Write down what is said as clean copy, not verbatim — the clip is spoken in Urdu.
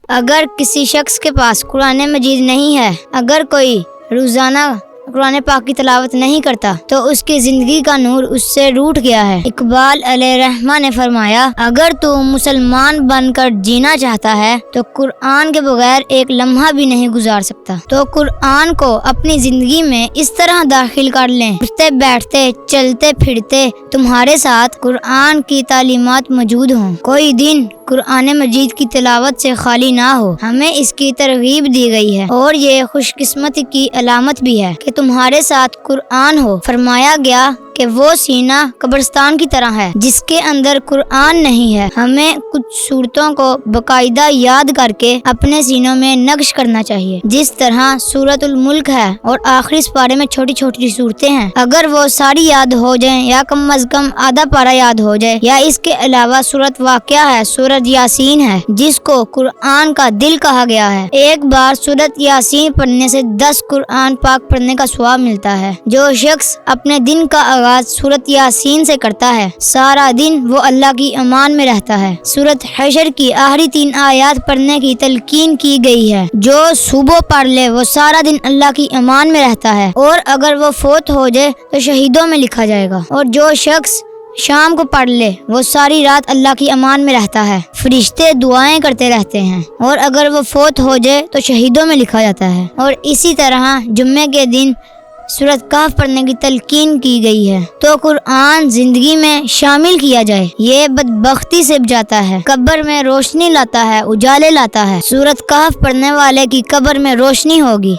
اگر کسی شخص کے پاس قرآن مجید نہیں ہے، اگر کوئی روزانہ قرآن پاک کی تلاوت نہیں کرتا تو اس کی زندگی کا نور اس سے روٹھ گیا ہے۔ اقبال علیہ رحمہ نے فرمایا، اگر تو مسلمان بن کر جینا چاہتا ہے تو قرآن کے بغیر ایک لمحہ بھی نہیں گزار سکتا۔ تو قرآن کو اپنی زندگی میں اس طرح داخل کر لیں، اٹھتے بیٹھتے چلتے پھرتے تمہارے ساتھ قرآن کی تعلیمات موجود ہوں، کوئی دن قرآن مجید کی تلاوت سے خالی نہ ہو۔ ہمیں اس کی ترغیب دی گئی ہے اور یہ خوش قسمتی کی علامت بھی ہے کہ تمہارے ساتھ قرآن ہو۔ فرمایا گیا کہ وہ سینہ قبرستان کی طرح ہے جس کے اندر قرآن نہیں ہے۔ ہمیں کچھ صورتوں کو باقاعدہ یاد کر کے اپنے سینوں میں نقش کرنا چاہیے، جس طرح سورۃ الملک ہے اور آخری سپارے میں چھوٹی چھوٹی صورتیں ہیں۔ اگر وہ ساری یاد ہو جائیں یا کم از کم آدھا پارہ یاد ہو جائے، یا اس کے علاوہ سورۃ واقعہ ہے، سورۃ یاسین ہے جس کو قرآن کا دل کہا گیا ہے۔ ایک بار سورۃ یاسین پڑھنے سے 10 قرآن پاک پڑھنے کا ثواب ملتا ہے۔ جو شخص اپنے دن کا آغاز سورۃ یاسین سے کرتا ہے، سارا دن وہ اللہ کی امان میں رہتا ہے۔ سورۃ حشر کی آخری 3 آیات پڑھنے کی تلقین کی گئی ہے۔ جو صبح پڑھ لے وہ سارا دن اللہ کی امان میں رہتا ہے، اور اگر وہ فوت ہو جائے تو شہیدوں میں لکھا جائے گا۔ اور جو شخص شام کو پڑھ لے وہ ساری رات اللہ کی امان میں رہتا ہے، فرشتے دعائیں کرتے رہتے ہیں، اور اگر وہ فوت ہو جائے تو شہیدوں میں لکھا جاتا ہے۔ اور اسی طرح جمعے کے دن سورۃ کہف پڑھنے کی تلقین کی گئی ہے۔ تو قرآن زندگی میں شامل کیا جائے، یہ بدبختی سے بچاتا ہے، قبر میں روشنی لاتا ہے، اجالے لاتا ہے۔ سورۃ کہف پڑھنے والے کی قبر میں روشنی ہوگی۔